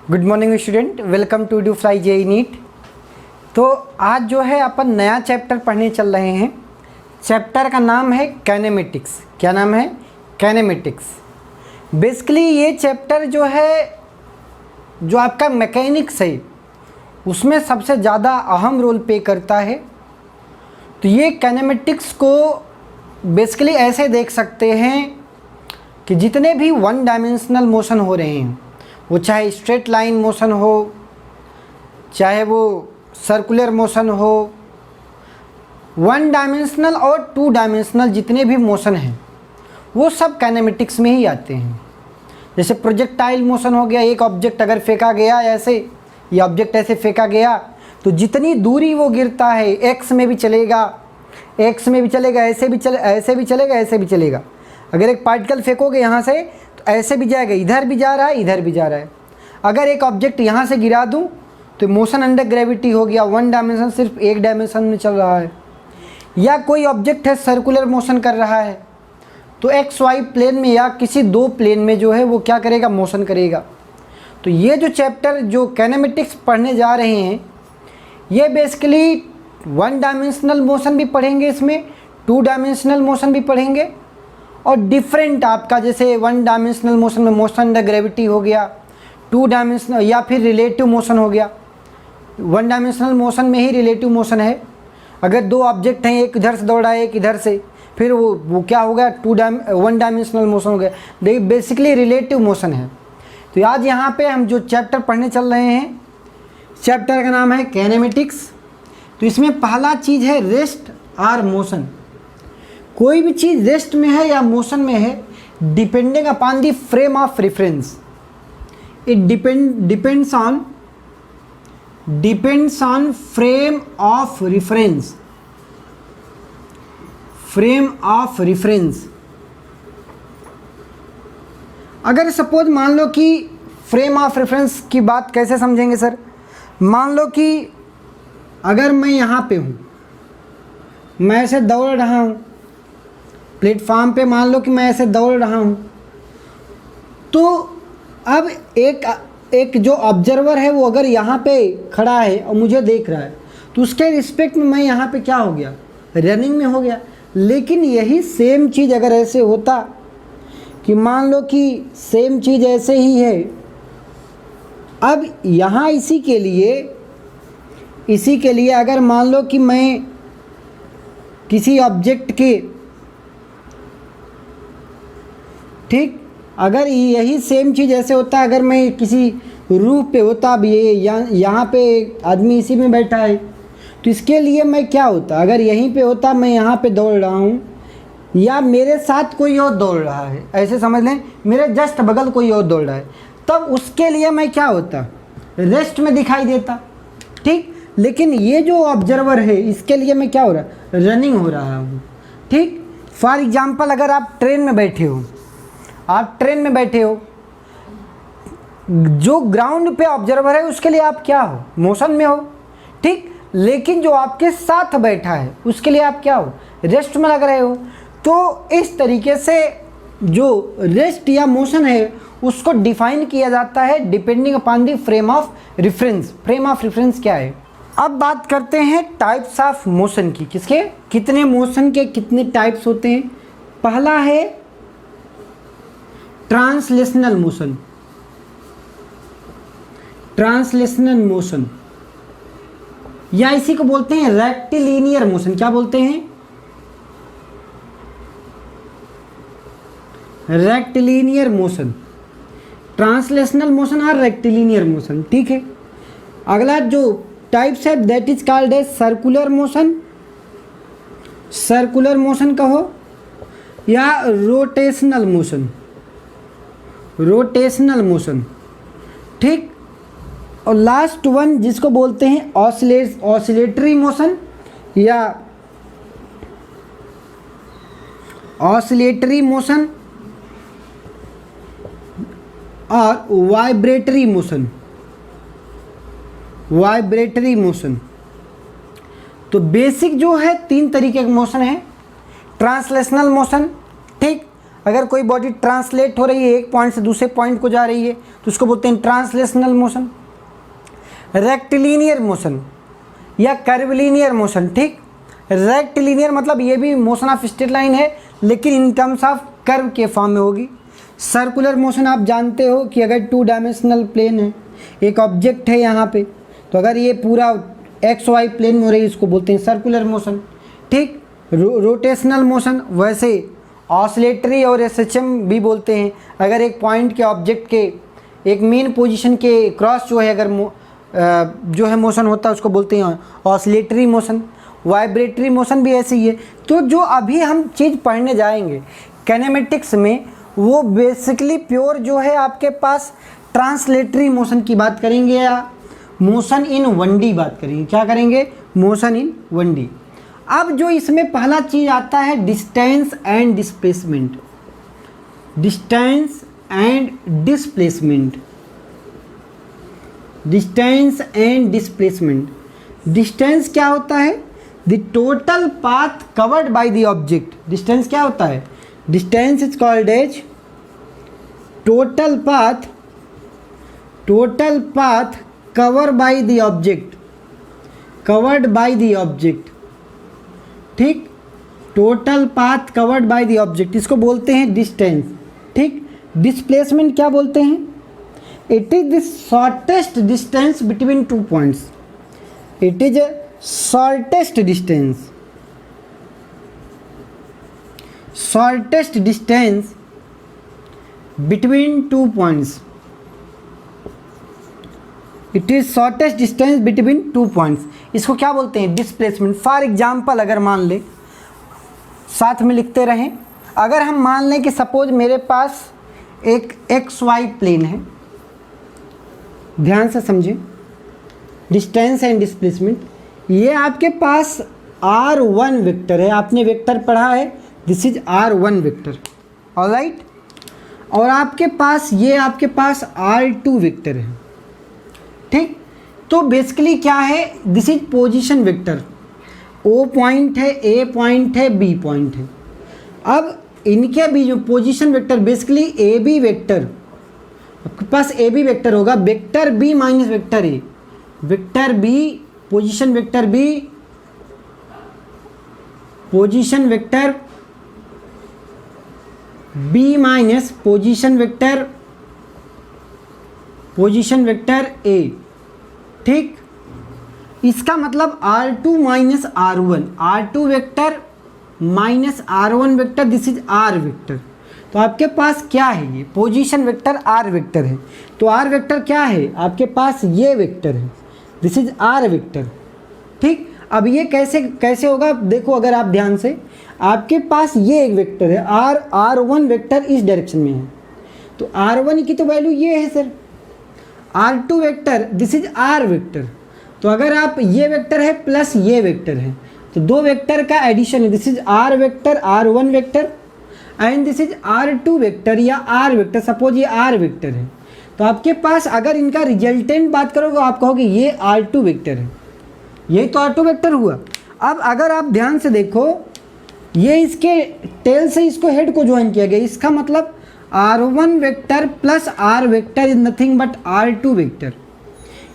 Good morning student, welcome to do fly JEE NEET. तो आज जो है अपन नया चैप्टर पढ़ने चल रहे हैं। चैप्टर का नाम है काइनेमेटिक्स। क्या नाम है? काइनेमेटिक्स। बेसिकली ये चैप्टर जो है, जो आपका मैकेनिक्स है, उसमें सबसे ज़्यादा अहम रोल प्ले करता है। तो ये काइनेमेटिक्स को बेसिकली ऐसे देख सकते हैं कि जितने भी वन डायमेंशनल मोशन हो रहे हैं, वो चाहे स्ट्रेट लाइन मोशन हो, चाहे वो सर्कुलर मोशन हो, वन डायमेंशनल और टू डायमेंशनल जितने भी मोशन हैं वो सब काइनेमेटिक्स में ही आते हैं। जैसे प्रोजेक्टाइल मोशन हो गया, एक ऑब्जेक्ट अगर फेंका गया ऐसे, ये ऑब्जेक्ट ऐसे फेंका गया तो जितनी दूरी वो गिरता है, एक्स में भी चलेगा, एक्स में भी चलेगा, ऐसे भी चलेगा, ऐसे भी चलेगा। अगर एक पार्टिकल फेंकोगे यहाँ से तो ऐसे भी जाएगा, इधर भी जा रहा है, इधर भी जा रहा है। अगर एक ऑब्जेक्ट यहाँ से गिरा दूँ तो मोशन अंडर ग्रेविटी हो गया, वन डायमेंशन सिर्फ एक डायमेंशन में चल रहा है। या कोई ऑब्जेक्ट है सर्कुलर मोशन कर रहा है तो एक्स वाई प्लेन में या किसी दो प्लेन में जो है वो क्या करेगा? मोशन करेगा। तो ये जो चैप्टर जो काइनेमेटिक्स पढ़ने जा रहे हैं, ये बेसिकली वन डायमेंशनल मोशन भी पढ़ेंगे, इसमें टू डायमेंशनल मोशन भी पढ़ेंगे, और डिफरेंट आपका जैसे वन डायमेंशनल मोशन में मोशन अंडर ग्रेविटी हो गया, टू डायमेंशनल या फिर रिलेटिव मोशन हो गया। वन डायमेंशनल मोशन में ही रिलेटिव मोशन है। अगर दो ऑब्जेक्ट हैं, एक इधर से दौड़ रहा है, एक इधर से, फिर वो क्या हो गया? वन डायमेंशनल मोशन हो गया। देखिए बेसिकली रिलेटिव मोशन है। तो आज यहाँ पे हम जो चैप्टर पढ़ने चल रहे हैं, चैप्टर का नाम है काइनेमेटिक्स। तो इसमें पहला चीज़ है रेस्ट और मोशन। कोई भी चीज़ रेस्ट में है या मोशन में है, depending upon the frame of reference, it depends on frame of reference. Frame of reference. अगर सपोज मान लो कि फ्रेम ऑफ रेफरेंस की बात कैसे समझेंगे सर? मान लो कि अगर मैं यहाँ पे हूँ, मैं ऐसे दौड़ रहा हूँ प्लेटफॉर्म पे, मान लो कि मैं ऐसे दौड़ रहा हूँ, तो अब एक जो ऑब्जर्वर है वो अगर यहाँ पे खड़ा है और मुझे देख रहा है तो उसके रिस्पेक्ट में मैं यहाँ पे क्या हो गया? रनिंग में हो गया। लेकिन यही सेम चीज़ अगर ऐसे होता कि मान लो कि सेम चीज़ ऐसे ही है, अब यहाँ इसी के लिए अगर मान लो कि मैं किसी ऑब्जेक्ट के, ठीक, अगर यही सेम चीज़ ऐसे होता, अगर मैं किसी रूफ पे होता, अब ये यहाँ पे आदमी इसी में बैठा है, तो इसके लिए मैं क्या होता? अगर यहीं पे होता, मैं यहाँ पे दौड़ रहा हूँ या मेरे साथ कोई और दौड़ रहा है, ऐसे समझ लें मेरे जस्ट बगल कोई और दौड़ रहा है, तब उसके लिए मैं क्या होता? रेस्ट में दिखाई देता, ठीक। लेकिन ये जो ऑब्जर्वर है इसके लिए मैं क्या हो रहा? रनिंग हो रहा हूँ, ठीक। फॉर एग्जाम्पल अगर आप ट्रेन में बैठे हो, जो ग्राउंड पे ऑब्जर्वर है उसके लिए आप क्या हो? मोशन में हो, ठीक। लेकिन जो आपके साथ बैठा है उसके लिए आप क्या हो? रेस्ट में लग रहे हो। तो इस तरीके से जो रेस्ट या मोशन है उसको डिफाइन किया जाता है depending upon the frame of reference. Frame of reference क्या है? अब बात करते हैं टाइप्स ऑफ मोशन की। किसके? कितने मोशन के कितने टाइप्स होते हैं? पहला है ट्रांसलेशनल मोशन। ट्रांसलेशनल मोशन या इसी को बोलते हैं रेक्टिलिनियर मोशन। क्या बोलते हैं? रेक्टिलिनियर मोशन, ट्रांसलेशनल मोशन और रेक्टिलिनियर मोशन, ठीक है। अगला जो टाइप्स है that is called a circular motion. Circular motion कहो या रोटेशनल मोशन, रोटेशनल मोशन, ठीक। और लास्ट वन जिसको बोलते हैं ऑसिलेटरी मोशन या ऑसिलेटरी मोशन और वाइब्रेटरी मोशन। वाइब्रेटरी मोशन तो बेसिक जो है तीन तरीके के मोशन है। ट्रांसलेशनल मोशन, ठीक। अगर कोई बॉडी ट्रांसलेट हो रही है, एक पॉइंट से दूसरे पॉइंट को जा रही है, तो उसको बोलते हैं ट्रांसलेशनल मोशन। रेक्टिलिनियर मोशन या कर्वलिनियर मोशन, ठीक। रेक्टिलिनियर मतलब ये भी मोशन ऑफ स्ट्रेट लाइन है, लेकिन इन टर्म्स ऑफ कर्व के फॉर्म में होगी। सर्कुलर मोशन आप जानते हो कि अगर 2 डायमेंशनल प्लेन है, एक ऑब्जेक्ट है यहाँ पे, तो अगर ये पूरा एक्स वाई प्लेन में हो रही है, इसको बोलते हैं सर्कुलर मोशन, ठीक। रोटेशनल मोशन वैसे ऑसिलेटरी और एसएचएम भी बोलते हैं। अगर एक पॉइंट के ऑब्जेक्ट के एक मेन पोजीशन के क्रॉस जो है अगर जो है मोशन होता है, उसको बोलते हैं ऑसिलेटरी मोशन। वाइब्रेटरी मोशन भी ऐसी ही है। तो जो अभी हम चीज़ पढ़ने जाएंगे काइनेमेटिक्स में, वो बेसिकली प्योर जो है आपके पास ट्रांसलेटरी मोशन की बात करेंगे या मोशन इन 1D बात करेंगे। क्या करेंगे? Motion in 1D। अब जो इसमें पहला चीज़ आता है distance and displacement. Distance and displacement, distance and displacement. Distance क्या होता है? The total path covered by the object. Distance क्या होता है? Distance is called as total path cover by the object, covered by the object, ठीक। Total path covered by the object, इसको बोलते हैं डिस्टेंस, ठीक। डिस्प्लेसमेंट क्या बोलते हैं? It is the shortest distance between 2 points. It is a shortest distance, shortest distance between 2 points. It is shortest distance between 2 points. इसको क्या बोलते हैं? डिस्प्लेसमेंट। फॉर एग्जाम्पल अगर मान लें, साथ में लिखते रहें, अगर हम मान लें कि सपोज मेरे पास एक एक्स वाई प्लेन है, ध्यान से समझें, डिस्टेंस एंड डिस्प्लेसमेंट। ये आपके पास R1 वेक्टर है, आपने वेक्टर पढ़ा है, this is R1 vector, alright. और आपके पास ये आपके पास R2 वेक्टर है, ठीक। तो बेसिकली क्या है? This is position vector. O point है, A पॉइंट है, B पॉइंट है। अब इनके भी जो position vector basically AB vector, आपके पास AB वेक्टर होगा, vector B minus vector A, vector B position vector B, position vector B minus position vector A, ठीक। इसका मतलब R2 minus R1, R2 vector minus R1 vector, this is R vector. तो आपके पास क्या है? ये पोजीशन वेक्टर R वेक्टर है। तो R वेक्टर क्या है? आपके पास ये वेक्टर है, दिस इज R वेक्टर, ठीक। अब ये कैसे होगा? देखो अगर आप ध्यान से, आपके पास ये एक वेक्टर है R1 वेक्टर इस डायरेक्शन में है, तो R1 की तो वैल्यू ये है sir. R2 vector this is R vector. तो अगर आप ये वेक्टर है प्लस ये वेक्टर है, तो दो वेक्टर का एडिशन है, this is R vector, R1 vector and this is R2 vector या R वेक्टर। सपोज ये R वेक्टर है, तो आपके पास अगर इनका रिजल्टेंट बात करोगे आप कहोगे ये R2 वेक्टर है, यही तो R2 वेक्टर हुआ। अब अगर आप ध्यान से देखो, ये इसके टेल से इसको हेड को ज्वाइन किया गया, इसका मतलब R1 vector plus R vector is nothing but R2 vector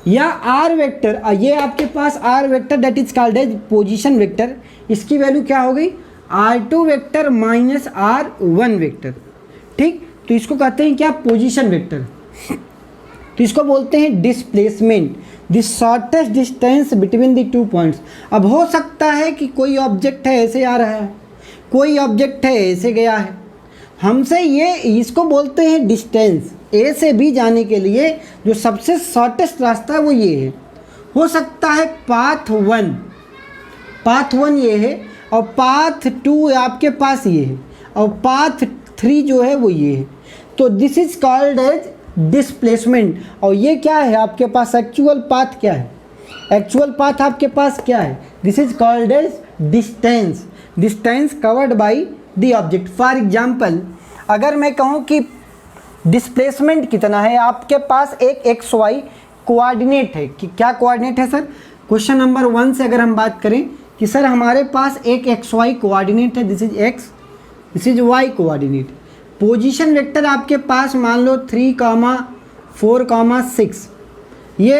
या R वेक्टर। ये आपके पास R vector that is called as position vector, इसकी वैल्यू क्या हो गई? R2 vector minus R1 vector, ठीक। तो इसको कहते हैं क्या? Position vector. तो इसको बोलते हैं displacement, the shortest distance between the 2 points. अब हो सकता है कि कोई ऑब्जेक्ट है ऐसे आ रहा है, कोई ऑब्जेक्ट है ऐसे गया है, हमसे ये इसको बोलते हैं डिस्टेंस। ए से बी जाने के लिए जो सबसे शॉर्टेस्ट रास्ता है वो ये है। हो सकता है पाथ 1 ये है और पाथ 2 आपके पास ये है और पाथ 3 जो है वो ये है। तो this is called as displacement. और ये क्या है? आपके पास एक्चुअल पाथ क्या है? एक्चुअल पाथ आपके पास क्या है? This is called as distance, distance covered by the object. For example अगर मैं कहूँ कि डिस्प्लेसमेंट कितना है, आपके पास एक एक्स वाई कोऑर्डिनेट है कि क्या कोऑर्डिनेट है सर? क्वेश्चन नंबर 1 से अगर हम बात करें कि सर हमारे पास एक एक्स वाई कोऑर्डिनेट है, this is X, this is Y coordinate. Position vector आपके पास मान लो 3,4,6, ये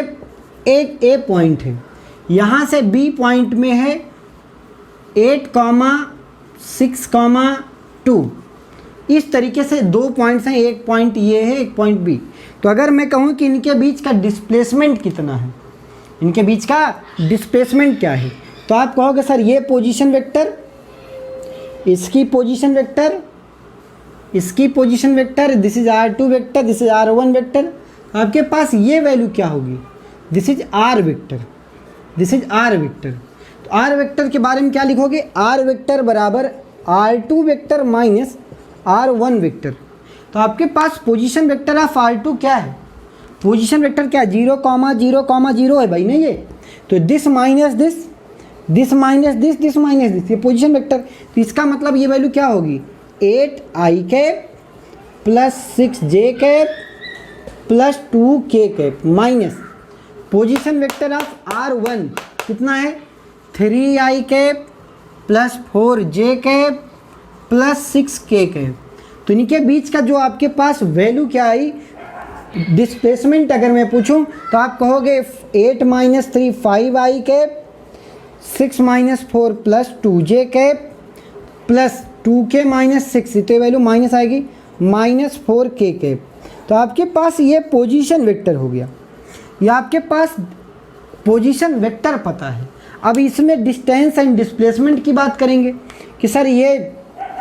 एक ए पॉइंट है, यहाँ से बी पॉइंट में है 8,6,2। इस तरीके से दो पॉइंट्स हैं, एक पॉइंट ये है, एक पॉइंट बी। तो अगर मैं कहूँ कि इनके बीच का डिस्प्लेसमेंट कितना है, इनके बीच का डिस्प्लेसमेंट क्या है, तो आप कहोगे सर ये पोजीशन वेक्टर, इसकी पोजीशन वेक्टर, इसकी position vector, this is r2 vector, this is r1 vector, आपके पास ये वैल्यू क्या होगी, this is r vector, this is r vector. तो r वेक्टर के बारे में क्या लिखोगे, r वेक्टर बराबर r2 vector minus r1 vector. तो आपके पास पोजीशन वेक्टर ऑफ r2 क्या है, पोजीशन वेक्टर क्या है, 0,0,0 है भाई ना ये। तो this minus this, this minus this, this minus this, ये पोजीशन वेक्टर। तो इसका मतलब ये वैल्यू क्या होगी, 8i cap plus 6j cap plus 2k cap minus position vector of r1 कितना है, 3i cap plus 4j cap plus 6k cap. तो इनके बीच का जो आपके पास वैल्यू क्या आई, डिस्प्लेसमेंट अगर मैं पूछूं तो आप कहोगे 8 - 3 5i cap, 6 - 4 plus 2j cap plus 2k - 6, तो वैल्यू माइनस आएगी -4k कैप। तो आपके पास ये पोजीशन वेक्टर हो गया, या आपके पास पोजीशन वेक्टर पता है। अब इसमें डिस्टेंस एंड डिस्प्लेसमेंट की बात करेंगे कि सर ये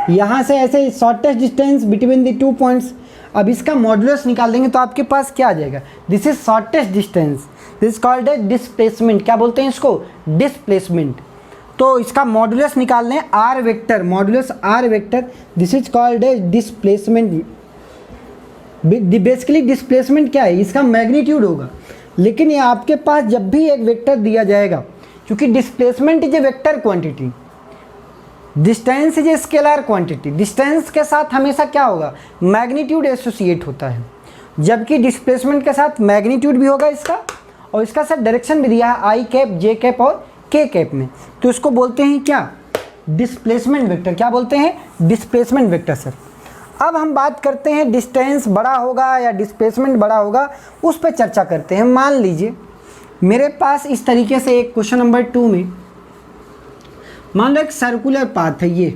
यहाँ से ऐसे shortest distance between the two points, अब इसका मॉडुलस निकाल देंगे तो आपके पास क्या आ जाएगा, this is shortest distance, this is called a displacement. क्या बोलते हैं इसको, डिस्प्लेसमेंट। तो इसका मॉडुलस निकाल लें r vector, modulus r vector, this is called a displacement. Basically displacement क्या है, इसका मैग्नीट्यूड होगा। लेकिन ये आपके पास जब भी एक वेक्टर दिया जाएगा, क्योंकि displacement is a vector quantity, distance is a scalar quantity, distance के साथ हमेशा क्या होगा, मैग्नीट्यूड एसोसिएट होता है, जबकि डिस्प्लेसमेंट के साथ मैग्नीट्यूड भी होगा इसका, और इसका सर डायरेक्शन भी दिया है आई कैप, जे कैप और के कैप में। तो इसको बोलते हैं क्या, डिस्प्लेसमेंट वेक्टर। क्या बोलते हैं, डिस्प्लेसमेंट वेक्टर सर। अब हम बात करते हैं डिस्टेंस बड़ा होगा या डिस्प्लेसमेंट बड़ा होगा, उस पर चर्चा करते हैं। मान लीजिए मेरे पास इस तरीके से एक क्वेश्चन नंबर 2 में मान लो एक सर्कुलर पाथ है ये,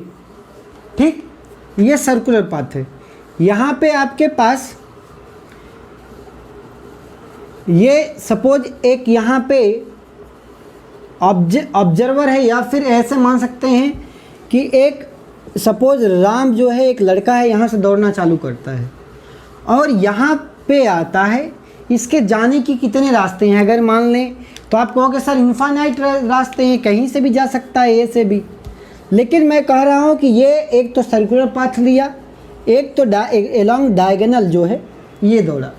ठीक, ये सर्कुलर पाथ है। यहाँ पे आपके पास ये सपोज एक यहाँ पे ऑब्जर्वर है, या फिर ऐसे मान सकते हैं कि एक सपोज राम जो है एक लड़का है, यहाँ से दौड़ना चालू करता है और यहाँ पे आता है। इसके जाने की कितने रास्ते हैं अगर मान लें, तो आप कहोगे सर इन्फाइनाइट रास्ते हैं, कहीं से भी जा सकता है, ए से भी। लेकिन मैं कह रहा हूँ कि ये एक तो सर्कुलर पाथ लिया, एक तो एलॉन्ग डायगोनल जो है ये दौड़ा,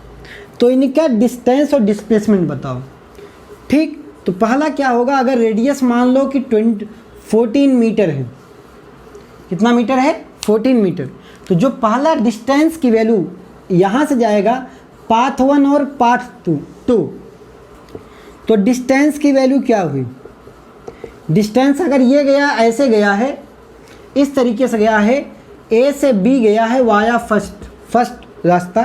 तो इनका डिस्टेंस और डिस्प्लेसमेंट बताओ। ठीक, तो पहला क्या होगा, अगर रेडियस मान लो कि 14 मीटर है, कितना मीटर है, 14 मीटर, तो जो पहला डिस्टेंस की वैल्यू यहाँ से जाएगा पाथ 1 और पाथ 2, तो डिस्टेंस की वैल्यू क्या हुई, डिस्टेंस अगर ये गया ऐसे गया है, इस तरीके से गया है, ए से बी गया है वाया फर्स्ट रास्ता,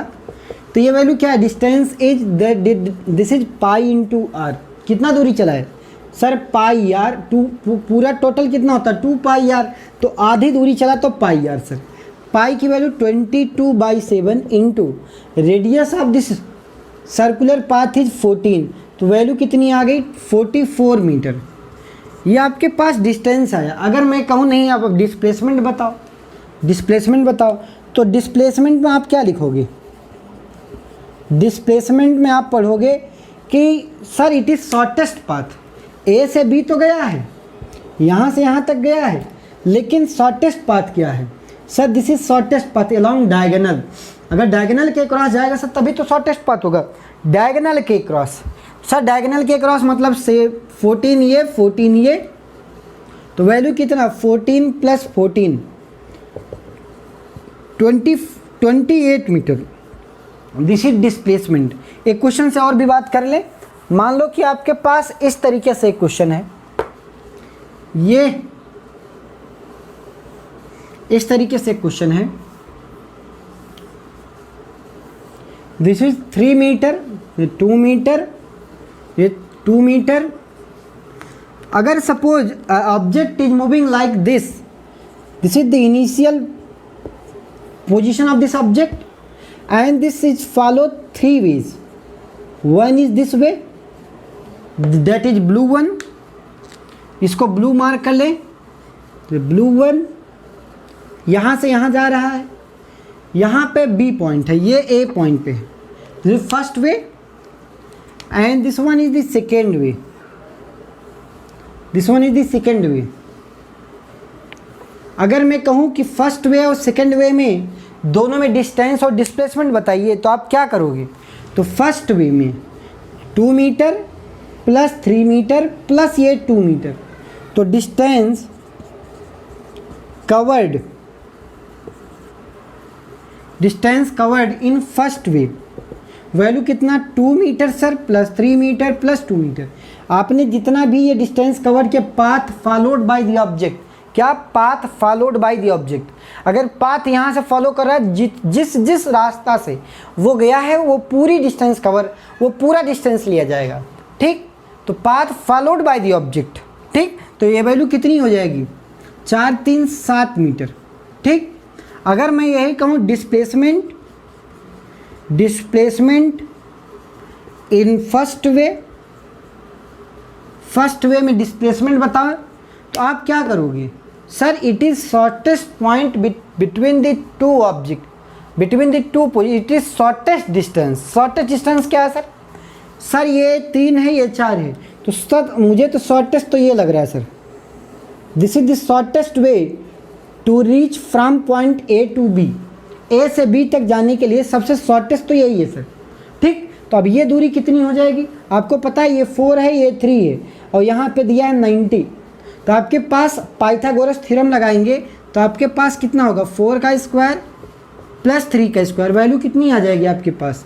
तो ये वैल्यू क्या है, distance is this is pi into R. कितना दूरी चला है सर, पाई आर, पूरा टोटल कितना होता है 2 पाई आर, तो आधी दूरी चला तो पाई आर सर। पाई की value 22/7 into radius of this circular path is 14, तो वैल्यू कितनी आ गई 44 मीटर। ये आपके पास डिस्टेंस आया। अगर मैं कहूँ नहीं आप डिस्प्लेसमेंट बताओ, डिस्प्लेसमेंट बताओ, तो डिस्प्लेसमेंट में आप क्या लिखोगे, डिस्प्लेसमेंट में आप पढ़ोगे कि sir it is shortest path, A से बी तो गया है, यहाँ से यहाँ तक गया है, लेकिन शॉर्टेस्ट पाथ क्या है sir, this is shortest path along diagonal. अगर डायगोनल के क्रॉस जाएगा सर तभी तो शॉर्टेस्ट पाथ होगा, डायगोनल के क्रॉस। सर डायगोनल के क्रॉस मतलब से 14 ये, तो वैल्यू कितना 14 + 14 28 मीटर, दिस इज डिस्प्लेसमेंट। एक क्वेश्चन से और भी बात कर ले। मान लो कि आपके पास इस तरीके से एक क्वेश्चन है, ये इस तरीके से क्वेश्चन है, दिस इज 3 मीटर, ये 2 मीटर, ये 2 मीटर। अगर suppose object is moving like this is the initial position of this object and this is follow 3 ways। One is this way, that is blue one, इसको blue mark कर ले, तो blue one यहाँ से यहाँ जा रहा है, यहाँ पे बी पॉइंट है, ये ए पॉइंट पे है, this is first way and this one is the second way, this one is the second way. अगर मैं कहूँ कि फर्स्ट वे और सेकेंड वे में दोनों में डिस्टेंस और डिस्प्लेसमेंट बताइए तो आप क्या करोगे? तो फर्स्ट वे में 2 मीटर प्लस 3 मीटर प्लस ये 2 मीटर, तो distance covered in first way value कितना? 2 metre sir plus 3 metre plus 2 metre. आपने जितना भी ये डिस्टेंस कवर किया, path followed by the object, क्या? Path followed by the object. अगर पाथ यहाँ से फॉलो कर रहा है, जिस रास्ता से वो गया है वो पूरी डिस्टेंस कवर, वो पूरा डिस्टेंस लिया जाएगा, ठीक। तो path followed by the object, ठीक। तो ये वैल्यू कितनी हो जाएगी? 4 3 7 मीटर, ठीक। अगर मैं यही कहूँ डिस्प्लेसमेंट इन फर्स्ट वे में डिस्प्लेसमेंट बताओ तो आप क्या करोगे? Sir it is shortest point between the two object, between the two, it is shortest distance. Shortest distance क्या है सर? सर ये 3 है, ये 4 है, तो सर मुझे तो शॉर्टेस्ट तो ये लग रहा है sir, this is the shortest way to reach from point A to B, A से बी तक जाने के लिए सबसे शॉर्टेस्ट तो यही है सर, ठीक। तो अब ये दूरी कितनी हो जाएगी? आपको पता है ये 4 है, ये 3 है, और यहाँ पे दिया है 90, तो आपके पास पाइथागोरस थ्योरम लगाएंगे तो आपके पास कितना होगा? 4 का स्क्वायर प्लस 3 का स्क्वायर, वैल्यू कितनी आ जाएगी आपके पास?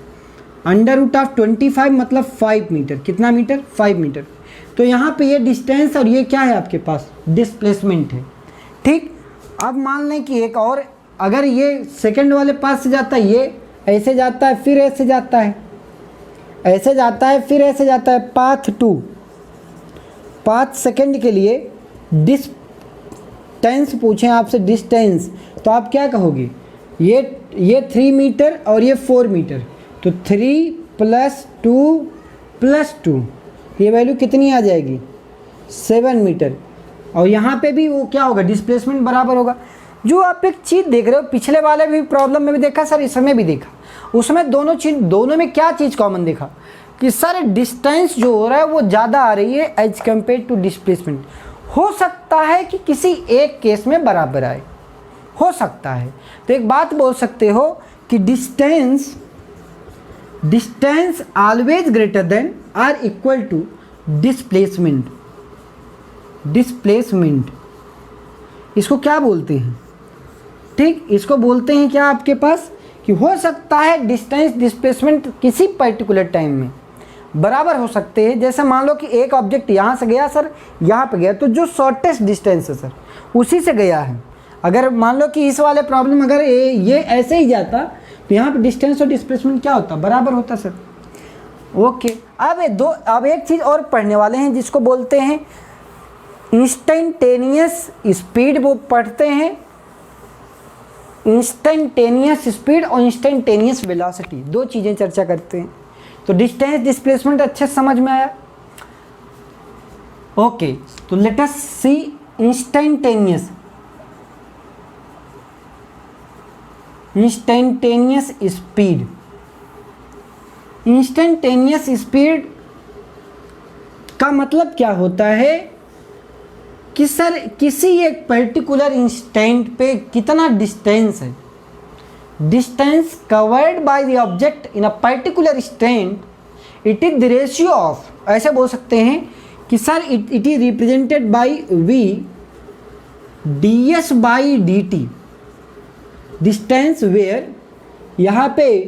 √25 मतलब 5 मीटर। कितना मीटर? 5 मीटर। तो यहाँ पे ये डिस्टेंस और ये क्या है आपके पास? डिस्प्लेसमेंट है, ठीक। अब मान लें कि एक और, अगर ये सेकंड वाले पास से जाता है, ये ऐसे जाता है, फिर ऐसे जाता है, ऐसे जाता है, फिर ऐसे जाता है, पाथ 2, पाथ सेकंड के लिए डिस्टेंस पूछें आपसे, डिस्टेंस, तो आप क्या कहोगे? ये 3 मीटर और ये 4 मीटर, तो 3 + 2 + 2, ये वैल्यू कितनी आ जाएगी? 7 मीटर। और यहाँ पे भी वो क्या होगा? डिस्प्लेसमेंट बराबर होगा। जो आप एक चीज़ देख रहे हो, पिछले वाले भी प्रॉब्लम में भी देखा सर, इसमें भी देखा, उसमें दोनों में क्या चीज़ कॉमन देखा कि सर डिस्टेंस जो हो रहा है वो ज़्यादा आ रही है एज कम्पेयर टू डिस्प्लेसमेंट। हो सकता है कि किसी एक केस में बराबर आए, हो सकता है। तो एक बात बोल सकते हो कि distance always greater than or equal to displacement. इसको क्या बोलते हैं? ठीक, इसको बोलते हैं क्या आपके पास कि हो सकता है डिस्टेंस डिस्प्लेसमेंट किसी पर्टिकुलर टाइम में बराबर हो सकते हैं। जैसे मान लो कि एक ऑब्जेक्ट यहाँ से गया सर, यहाँ पे गया, तो जो शॉर्टेस्ट डिस्टेंस है सर उसी से गया है। अगर मान लो कि इस वाले प्रॉब्लम अगर ये ऐसे ही जाता तो यहाँ पे डिस्टेंस और डिस्प्लेसमेंट क्या होता? बराबर होता सर। ओके, अब एक चीज़ और पढ़ने वाले हैं जिसको बोलते हैं इंस्टेंटेनियस स्पीड। वो पढ़ते हैं इंस्टेंटेनियस स्पीड और इंस्टेंटेनियस वेलोसिटी, दो चीज़ें चर्चा करते हैं। तो डिस्टेंस डिस्प्लेसमेंट अच्छे समझ में आया? ओके, तो लेट अस सी इंस्टेंटेनियस स्पीड। इंस्टेंटेनियस स्पीड का मतलब क्या होता है कि सर किसी एक पर्टिकुलर इंस्टेंट पे कितना डिस्टेंस है, distance covered by the object in a particular instant, it is the ratio of, ऐसे बोल सकते हैं कि sir it is represented by v ds by dt। Distance where, यहाँ पे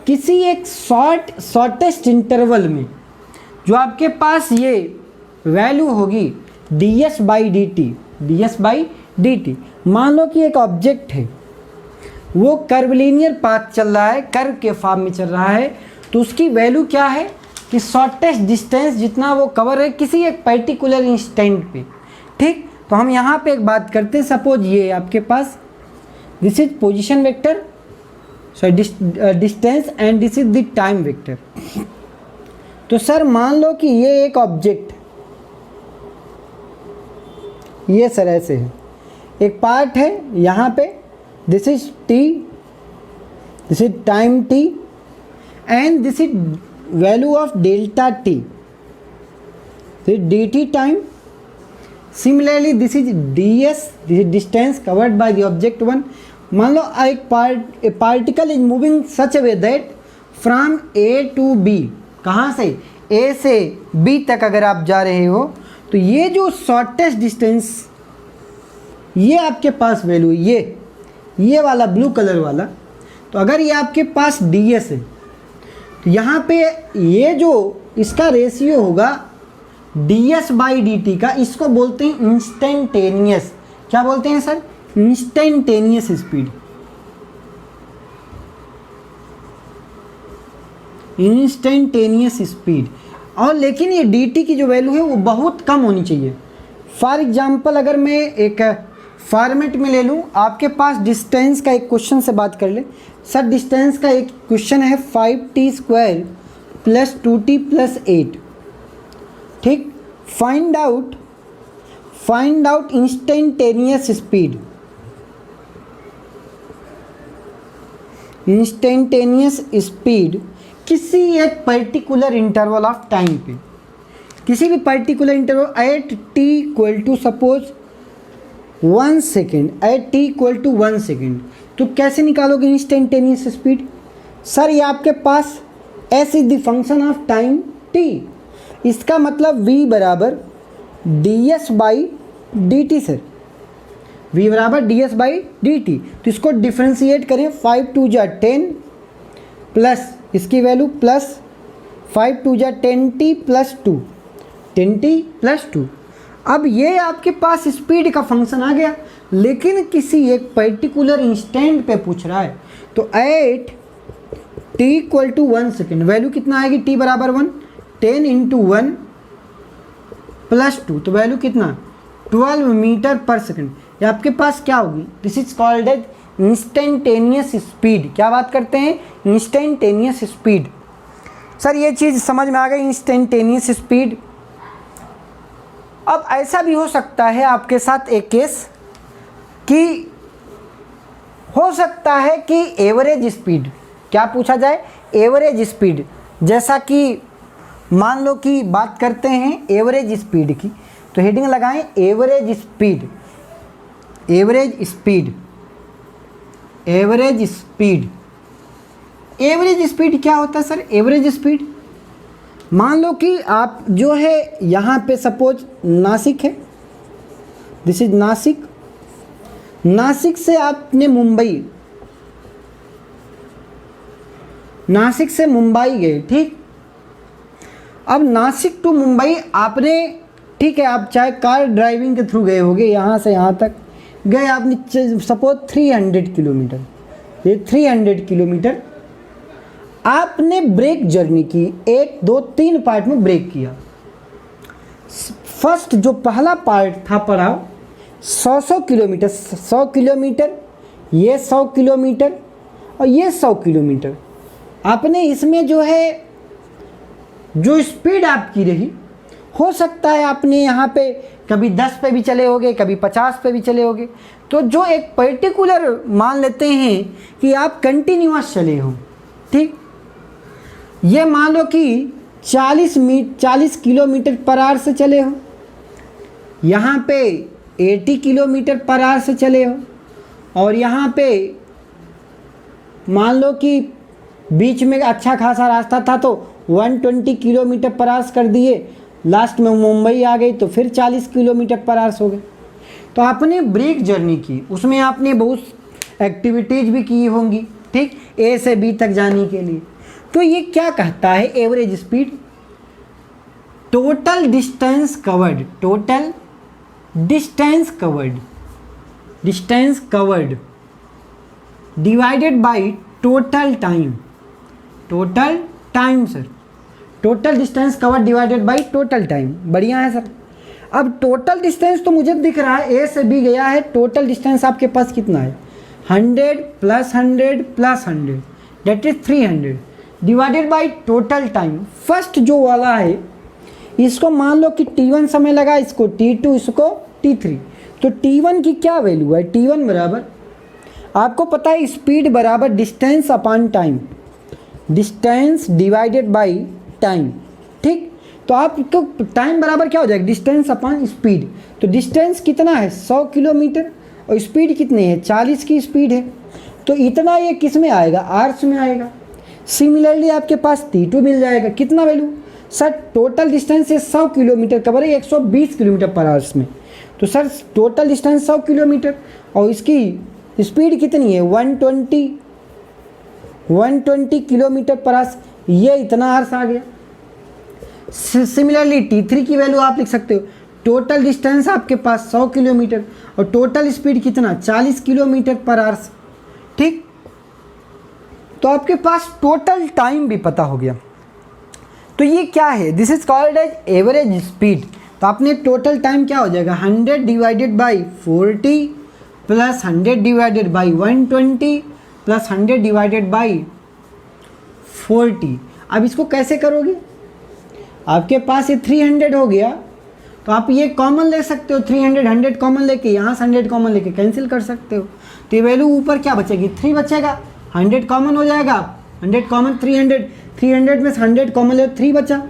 किसी एक शॉर्टेस्ट इंटरवल में जो आपके पास ये वैल्यू होगी ds बाई dt। मान लो कि एक ऑब्जेक्ट है, वो कर्वलिनियर पाथ चल रहा है, कर्व के फॉर्म में चल रहा है, तो उसकी वैल्यू क्या है कि शॉर्टेस्ट डिस्टेंस जितना वो कवर है किसी एक पर्टिकुलर इंस्टेंट पे। ठीक, तो हम यहाँ पे एक बात करते हैं, सपोज ये आपके पास this is position vector, sorry distance, and this is the time vector. तो सर मान लो कि ये एक ऑब्जेक्ट, ये सर ऐसे है, एक पार्ट है यहाँ पे, this is T, this is time T, and this is value of delta T, D T time. Similarly this is D S, this is distance covered by the object one. मान लो a particle is moving such a way that from A to B, कहाँ से, ए से B तक अगर आप जा रहे हो, तो ये जो शॉर्टेस्ट डिस्टेंस, ये आपके पास वैल्यू, ये वाला ब्लू कलर वाला, तो अगर ये आपके पास डी एस है, तो यहाँ पे ये जो इसका रेशियो होगा D S by D T का, इसको बोलते हैं इंस्टेंटेनियस। क्या बोलते हैं sir? Instantaneous speed. Instantaneous speed. और लेकिन ये डी टी की जो वैल्यू है वो बहुत कम होनी चाहिए। फॉर एग्जाम्पल अगर मैं एक फॉर्मेट में ले लूँ, आपके पास डिस्टेंस का एक क्वेश्चन से बात कर ले। सर डिस्टेंस का एक क्वेश्चन है 5t² + 2t + 8। ठीक, find out instantaneous speed. Instantaneous speed किसी एक पर्टिकुलर इंटरवल ऑफ टाइम पे, किसी भी particular interval at t equal to suppose 1 second, at t equal to 1 second, तो कैसे निकालोगे इंस्टेंटेनियस स्पीड? सर ये आपके पास s is the function of time t, इसका मतलब v बराबर ds by D T. Sir v बराबर ds बाई डी टी, तो इसको डिफ्रेंशिएट करें, 5 2 जा 10 प्लस इसकी वैल्यू प्लस 5 2 जा 10t + 2, 10t + 2। अब ये आपके पास स्पीड का फंक्शन आ गया, लेकिन किसी एक पर्टिकुलर इंस्टेंट पे पूछ रहा है, तो at t equal to 1 second value कितना आएगी? t बराबर 1, 10 × 1 + 2, तो वैल्यू कितना? 12 मीटर पर सेकेंड। ये आपके पास क्या होगी? This is called as instantaneous speed. क्या बात करते हैं? Instantaneous speed. सर ये चीज़ समझ में आ गई, इंस्टेंटेनियस स्पीड। अब ऐसा भी हो सकता है आपके साथ एक केस कि हो सकता है कि एवरेज स्पीड, क्या पूछा जाए? Average speed. जैसा कि मान लो कि बात करते हैं एवरेज स्पीड की, तो हेडिंग लगाएं average speed. Average speed, average speed. Average speed क्या होता है सर? एवरेज स्पीड, मान लो कि आप जो है यहाँ पे सपोज नासिक है, दिस इज नासिक, नासिक से आपने मुंबई, नासिक से मुंबई गए। ठीक, अब नासिक टू मुंबई आपने, ठीक है, आप चाहे कार ड्राइविंग के थ्रू गए होगे, यहाँ से यहाँ तक गए आपने सपोज 300 किलोमीटर, ये 300 किलोमीटर आपने ब्रेक जर्नी की, 1 2 3 पार्ट में ब्रेक किया। फर्स्ट जो पहला पार्ट था पड़ाव 100 किलोमीटर, 100 किलोमीटर, ये 100 किलोमीटर और ये 100 किलोमीटर। आपने इसमें जो है जो स्पीड आपकी रही, हो सकता है आपने यहाँ पे कभी 10 पे भी चले होगे, कभी 50 पे भी चले होगे, तो जो एक पर्टिकुलर मान लेते हैं कि आप कंटिन्यूअस चले हो। ठीक, ये मान लो कि 40 किलोमीटर पर आवर से चले हो, यहाँ पे 80 किलोमीटर पर आवर से चले हो, और यहाँ पे मान लो कि बीच में अच्छा खासा रास्ता था तो 120 किलोमीटर पर आवर कर दिए, लास्ट में मुंबई आ गई तो फिर 40 किलोमीटर पर आवर हो गए। तो आपने ब्रेक जर्नी की, उसमें आपने बहुत एक्टिविटीज़ भी की होंगी। ठीक, ए से बी तक जाने के लिए। तो ये क्या कहता है? Average speed, total distance covered, total distance covered, distance covered divided by total time, total time sir, total distance cover divided by total time. बढ़िया है सर। अब टोटल डिस्टेंस तो मुझे दिख रहा है ए से बी गया है, टोटल डिस्टेंस आपके पास कितना है 100 plus 100 plus 100 that is 300 divided by total time. First जो वाला है इसको मान लो कि T1 समय लगा, इसको T2, इसको T3। तो T1 की क्या वैल्यू है, T1 बराबर आपको पता है स्पीड बराबर distance upon time, distance divided by time. ठीक, तो आपको टाइम बराबर क्या हो जाएगा डिस्टेंस अपॉन स्पीड। तो डिस्टेंस कितना है 100 किलोमीटर और स्पीड कितनी है 40 की स्पीड है, तो इतना ये किस में आएगा आर्स में आएगा। सिमिलरली आपके पास T2 मिल जाएगा, कितना वैल्यू सर टोटल डिस्टेंस है 100 किलोमीटर कवर है 120 किलोमीटर पर आवर्स में। तो सर टोटल डिस्टेंस 100 किलोमीटर और इसकी स्पीड कितनी है 120 किलोमीटर पर आवर्स, ये इतना आवर्स आ गया। सिमिलरली T3 की वैल्यू आप लिख सकते हो, टोटल डिस्टेंस आपके पास 100 किलोमीटर और टोटल स्पीड कितना 40 किलोमीटर पर आवर्स। ठीक, तो आपके पास टोटल टाइम भी पता हो गया। तो ये क्या है, this is called as average speed. तो आपने टोटल टाइम क्या हो जाएगा 100 divided by 40 plus 100 divided by 120 plus 100 divided by 40। अब इसको कैसे करोगे, आपके पास ये 300 हो गया, तो आप ये कॉमन ले सकते हो 300, 100 कॉमन लेके यहाँ से 100 कॉमन लेके कैंसिल कर सकते हो। तो ये वैल्यू ऊपर क्या बचेगी 3 बचेगा, 100 कॉमन हो जाएगा, 100 कॉमन 300 में से 100 कॉमन ले 3 बचा,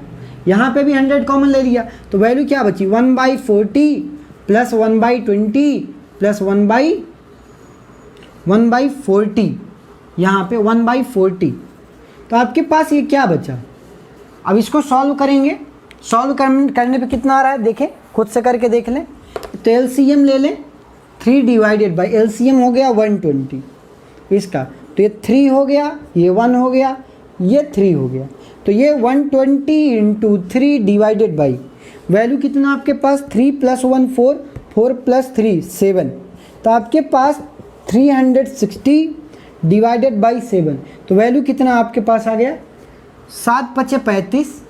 यहाँ पे भी 100 कॉमन ले लिया, तो वैल्यू क्या बची 1/40 प्लस 1/20 प्लस 1/40, यहाँ पे 1/40। तो आपके पास ये क्या बचा। अब इसको सॉल्व करेंगे, सॉल्व करने पे कितना आ रहा है देखें, खुद से करके देख लें। तो एलसीएम ले लें, 3 डिवाइडेड बाई एलसीएम हो गया 120 इसका, तो ये 3 हो गया, ये 1 हो गया, ये 3 हो गया, तो ये 120 इंटू 3 डिवाइडेड बाई वैल्यू कितना आपके पास 3 + 1 4, 4 + 3 7, तो आपके पास 360 डिवाइडेड बाई 7, तो वैल्यू कितना आपके पास आ गया 7 × 5 = 35,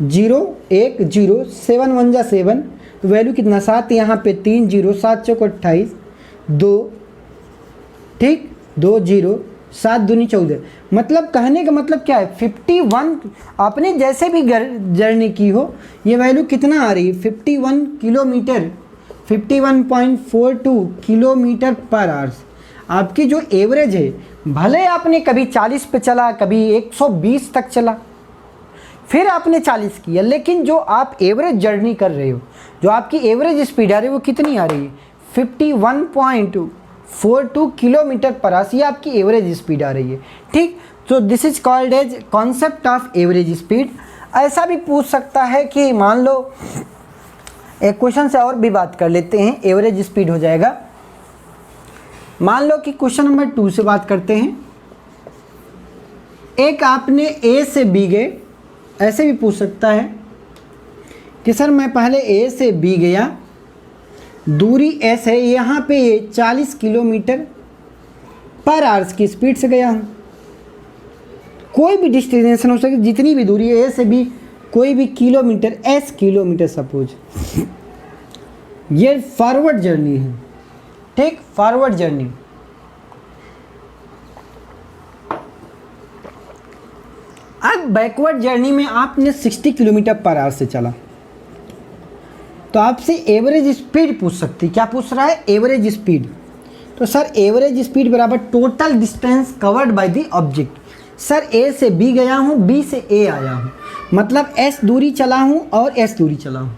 0 1 0 7 1 जा 7, तो वैल्यू कितना 7, यहाँ पे 3 0, 7 चौक 28, 2 ठीक 2 0, 7 दूनी 14। मतलब कहने का मतलब क्या है 51, आपने जैसे भी जर्नी की हो ये वैल्यू कितना आ रही है 51 किलोमीटर, 51.42 किलोमीटर पर आवर्स। आपकी जो एवरेज है, भले आपने कभी 40 पे चला, कभी 120 तक चला, फिर आपने 40 किया, लेकिन जो आप एवरेज जर्नी कर रहे हो, जो आपकी एवरेज स्पीड आ रही है वो कितनी आ रही है 51.42 किलोमीटर पर आवर्स, ये आपकी एवरेज स्पीड आ रही है। ठीक, तो this is called as concept of average speed. ऐसा भी पूछ सकता है कि मान लो एक क्वेश्चन से और भी बात कर लेते हैं, एवरेज स्पीड हो जाएगा। मान लो कि क्वेश्चन नंबर 2 से बात करते हैं। एक आपने ए से बी गए, ऐसे भी पूछ सकता है कि सर मैं पहले ए से बी गया, दूरी एस है, यहाँ पे ये 40 किलोमीटर पर आवर्स की स्पीड से गया हूँ। कोई भी डेस्टिनेशन हो सकती, जितनी भी दूरी है ए से बी, कोई भी किलोमीटर, एस किलोमीटर सपोज, ये फॉरवर्ड जर्नी है। ठीक, फॉरवर्ड जर्नी। अब बैकवर्ड जर्नी में आपने 60 किलोमीटर पर आवर से चला, तो आपसे एवरेज स्पीड पूछ सकती है। क्या पूछ रहा है एवरेज स्पीड। तो सर एवरेज स्पीड बराबर total distance covered by the object. Sir A से बी गया हूँ, बी से ए आया हूँ, मतलब एस दूरी चला हूँ और एस दूरी चला हूँ।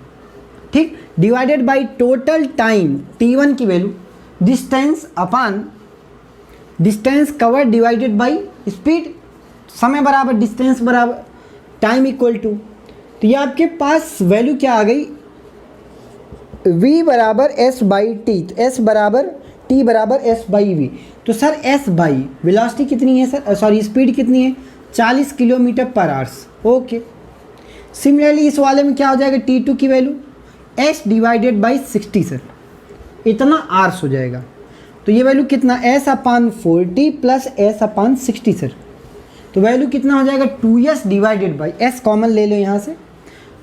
ठीक, divided by total time T1 की value, distance upon distance covered divided by speed, समय बराबर डिस्टेंस बराबर टाइम इक्वल टू, तो ये आपके पास वैल्यू क्या आ गई v बराबर s बाई टी, तो s बराबर t बराबर s बाई वी। तो सर s बाई वेलोसिटी कितनी है सर, सॉरी स्पीड कितनी है 40 किलोमीटर पर आवर्स। ओके, सिमिलरली इस वाले में क्या हो जाएगा T2 की value s divided by 60 sir, इतना आवर्स हो जाएगा। तो ये वैल्यू कितना, S/40 प्लस S/60 सर। तो वैल्यू कितना हो जाएगा 2s divided by s, common ले लो यहाँ से।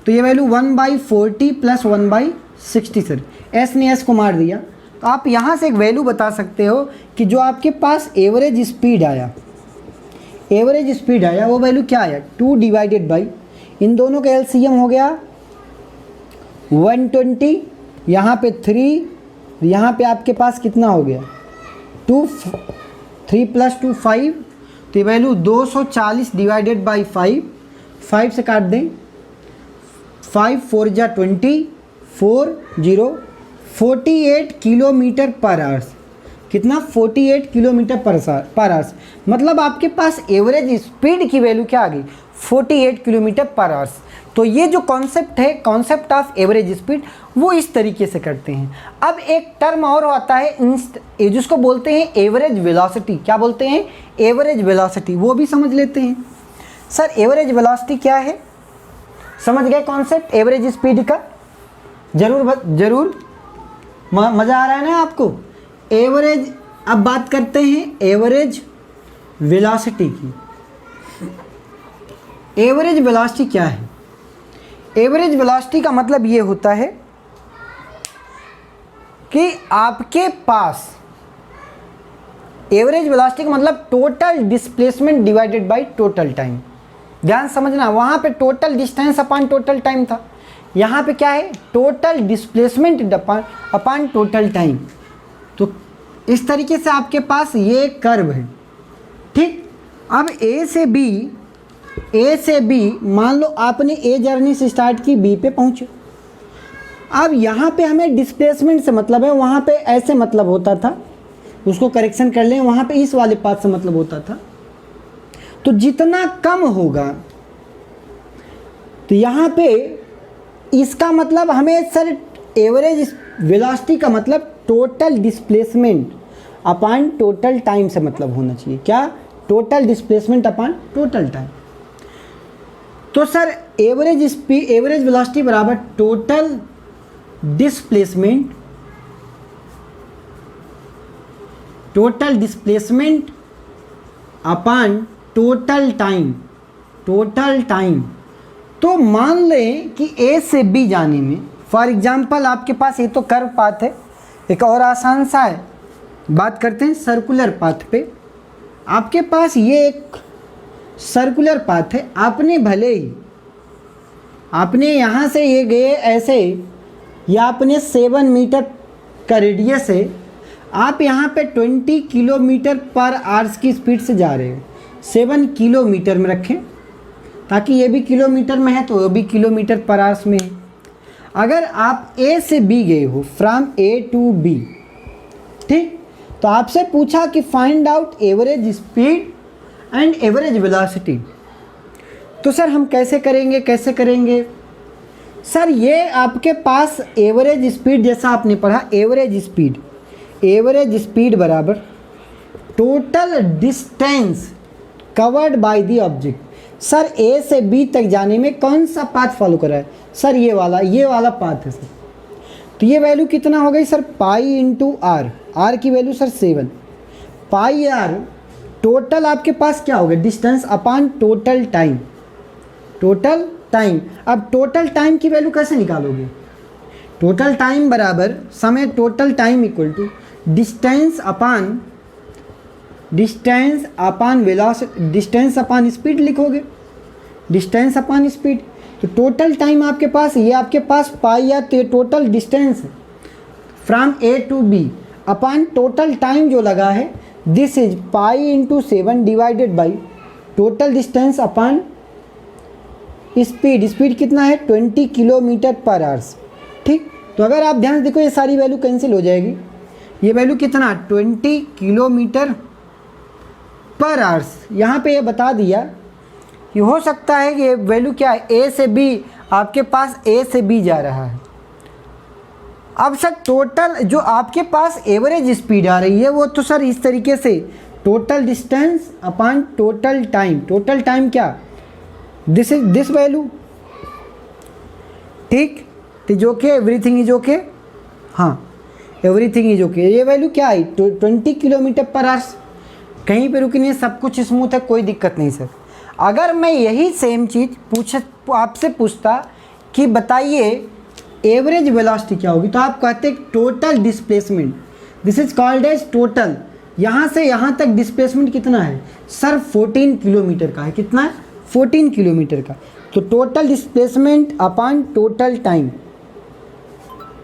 तो ये वैल्यू 1/40 प्लस 1/60 सर। s ने s को मार दिया। तो आप यहाँ से एक वैल्यू बता सकते हो कि जो आपके पास एवरेज स्पीड आया, वो वैल्यू क्या आया, 2 डिवाइडेड बाई, इन दोनों का एलसीएम हो गया 120, यहाँ पे 3, यहाँ पे आपके पास कितना हो गया 2, 3 + 2 5, तो ये वैल्यू 240 डिवाइडेड बाई 5, 5 से काट दें, 5 4 जा 20, 4 0, 48 किलोमीटर पर आवर्स। कितना, 48 किलोमीटर पर आवर्स। मतलब आपके पास एवरेज स्पीड की वैल्यू क्या आ गई, 48 किलोमीटर पर आवर्स। तो ये जो कॉन्सेप्ट है, कॉन्सेप्ट ऑफ एवरेज स्पीड, वो इस तरीके से करते हैं। अब एक टर्म और आता है जिसको बोलते हैं एवरेज वेलोसिटी। क्या बोलते हैं, एवरेज वेलोसिटी, वो भी समझ लेते हैं। सर एवरेज वेलोसिटी क्या है, समझ गए कॉन्सेप्ट एवरेज स्पीड का, जरूर मज़ा आ रहा है ना आपको। एवरेज, अब बात करते हैं एवरेज वेलोसिटी की। एवरेज वेलोसिटी क्या है, एवरेज वेलोसिटी का मतलब ये होता है कि आपके पास, एवरेज वेलोसिटी का मतलब total displacement divided by total time. ध्यान समझना, वहाँ पे total distance upon total time था, यहाँ पे क्या है, total displacement upon total time. तो इस तरीके से आपके पास ये कर्व है, ठीक। अब ए से बी मान लो आपने ए जर्नी से स्टार्ट की, बी पे पहुँचे। अब यहाँ पे हमें डिस्प्लेसमेंट से मतलब है, वहाँ पे ऐसे मतलब होता था, उसको करेक्शन कर लें, वहाँ पे इस वाले पाथ से मतलब होता था। तो जितना कम होगा, तो यहाँ पे इसका मतलब हमें सर एवरेज वेलोसिटी का मतलब total displacement upon total time से मतलब होना चाहिए। क्या, total displacement upon total time. तो सर एवरेज वेलोसिटी बराबर total displacement upon total time. तो मान लें कि ए से बी जाने में, फॉर एग्जांपल आपके पास ये तो कर्व पाथ है, एक और आसान सा है, बात करते हैं सर्कुलर पाथ पे। आपके पास ये एक सर्कुलर पाथ है, आपने यहाँ से ये गए ऐसे, या आपने 7 मीटर का रेडियस है, आप यहाँ पे 20 किलोमीटर पर आवर्स की स्पीड से जा रहे हो। 7 किलोमीटर में रखें ताकि ये भी किलोमीटर में है तो वो भी किलोमीटर पर आवर्स में है। अगर आप ए से बी गए हो, फ्रॉम ए टू बी, ठीक, तो आपसे पूछा कि find out average speed and average velocity. तो सर हम कैसे करेंगे सर, ये आपके पास एवरेज स्पीड, जैसा आपने पढ़ा एवरेज स्पीड बराबर total distance covered by the object. Sir A से बी तक जाने में कौन सा पाथ फॉलो कर रहा है, सर ये वाला पाथ है सर। तो ये वैल्यू कितना हो गई सर, पाई इंटू आर की value sir 7, pi R. Total आपके पास क्या हो गया, डिस्टेंस अपॉन टोटल टाइम। अब टोटल टाइम की वैल्यू कैसे निकालोगे, टोटल टाइम बराबर समय total time equal to distance upon speed लिखोगे, डिस्टेंस अपॉन स्पीड। तो टोटल टाइम आपके पास, ये आपके पास पाई या तो total distance from A to B upon total time जो लगा है, this is pi into 7 divided by total distance upon speed कितना है 20 किलोमीटर पर आवर्स, ठीक। तो अगर आप ध्यान से देखो ये सारी वैल्यू कैंसिल हो जाएगी, ये वैल्यू कितना 20 किलोमीटर पर आवर्स। यहाँ पे ये बता दिया कि हो सकता है कि ये वैल्यू क्या है, ए से बी, आपके पास ए से बी जा रहा है। अब सर टोटल जो आपके पास एवरेज स्पीड आ रही है वो तो सर इस तरीके से total distance upon total time क्या, दिस वैल्यू, ठीक। Is okay, everything is okay. हाँ, एवरीथिंग इज ओके। ये वैल्यू क्या आई 20 किलोमीटर पर आवर्स, कहीं पे रुकी नहीं, सब कुछ स्मूथ है, कोई दिक्कत नहीं सर। अगर मैं यही सेम चीज़ आपसे पूछता कि बताइए एवरेज वेलोसिटी क्या होगी, तो आप कहते total displacement, this is called as total. यहाँ से यहाँ तक डिस्प्लेसमेंट कितना है सर 14 किलोमीटर का है। कितना है 14 किलोमीटर का। तो total displacement upon total time,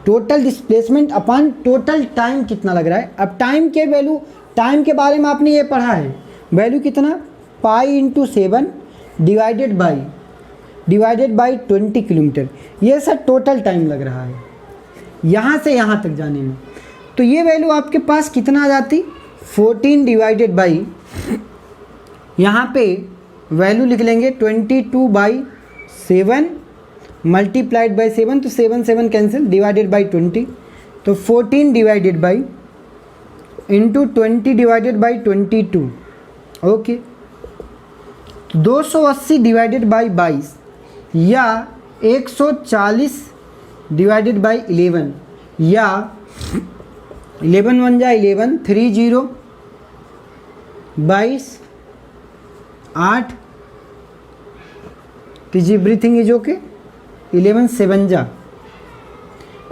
total displacement upon total time कितना लग रहा है। अब टाइम के वैल्यू, टाइम के बारे में आपने ये पढ़ा है, वैल्यू कितना pi into 7 divided by 20 kilometre. ये सर टोटल टाइम लग रहा है यहाँ से यहाँ तक जाने में। तो ये वैल्यू आपके पास कितना आ जाती 14 डिवाइडेड बाई, यहाँ पे वैल्यू लिख लेंगे 22/7 मल्टीप्लाइड बाई 7, तो 7 कैंसिल, डिवाइडेड बाई 20, तो 14 divided by into 20 divided by 22, okay. 280 divided by 22 या 140 डिवाइडेड बाई 11 या 11 1 जा 11, 30 22 8 इज एवरीथिंग इज ओके, 11 7 जा,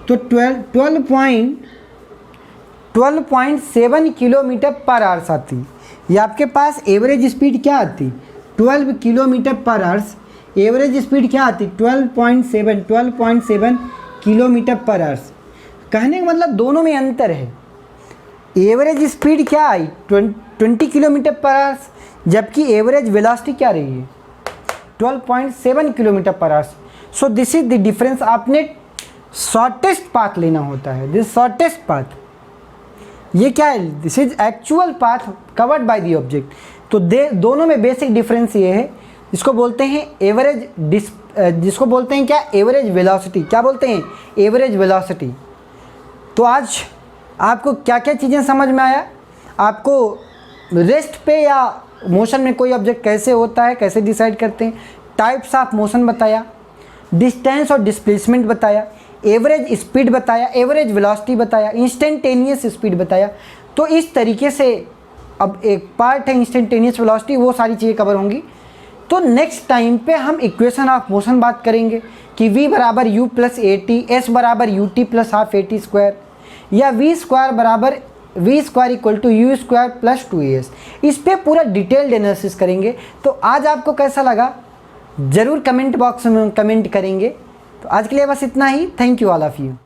तो 12.7 किलोमीटर पर आवर्स आती। ये आपके पास एवरेज स्पीड क्या आती 12 किलोमीटर पर आवर्स। एवरेज स्पीड क्या आती 12.7 किलोमीटर पर आवर्स। कहने का मतलब दोनों में अंतर है। एवरेज स्पीड क्या आई 20 किलोमीटर पर आवर्स, जबकि एवरेज वेलोसिटी क्या रही है 12.7 किलोमीटर पर hours. So this is the difference. आपने शॉर्टेस्ट पाथ लेना होता है, दिस शॉर्टेस्ट पाथ। ये क्या है, this is actual path covered by the object. तो दोनों में बेसिक डिफरेंस ये है, इसको बोलते हैं एवरेज जिसको बोलते हैं क्या एवरेज वेलोसिटी। क्या बोलते हैं एवरेज वेलोसिटी। तो आज आपको क्या क्या चीज़ें समझ में आया, आपको रेस्ट पे या मोशन में कोई ऑब्जेक्ट कैसे होता है, कैसे डिसाइड करते हैं, टाइप्स ऑफ मोशन बताया, डिस्टेंस और डिस्प्लेसमेंट बताया, एवरेज स्पीड बताया, एवरेज वेलोसिटी बताया, इंस्टेंटेनियस स्पीड बताया। तो इस तरीके से अब एक पार्ट है इंस्टेंटेनियस वेलोसिटी, वो सारी चीज़ें कवर होंगी। तो नेक्स्ट टाइम पे हम इक्वेशन ऑफ मोशन बात करेंगे कि v बराबर u plus A T, S बराबर U T plus half A T square, या v स्क्वायर बराबर v square equal to U square plus 2as। इस पर पूरा डिटेल्ड एनालिसिस करेंगे। तो आज आपको कैसा लगा ज़रूर कमेंट बॉक्स में कमेंट करेंगे। तो आज के लिए बस इतना ही। Thank you all of you.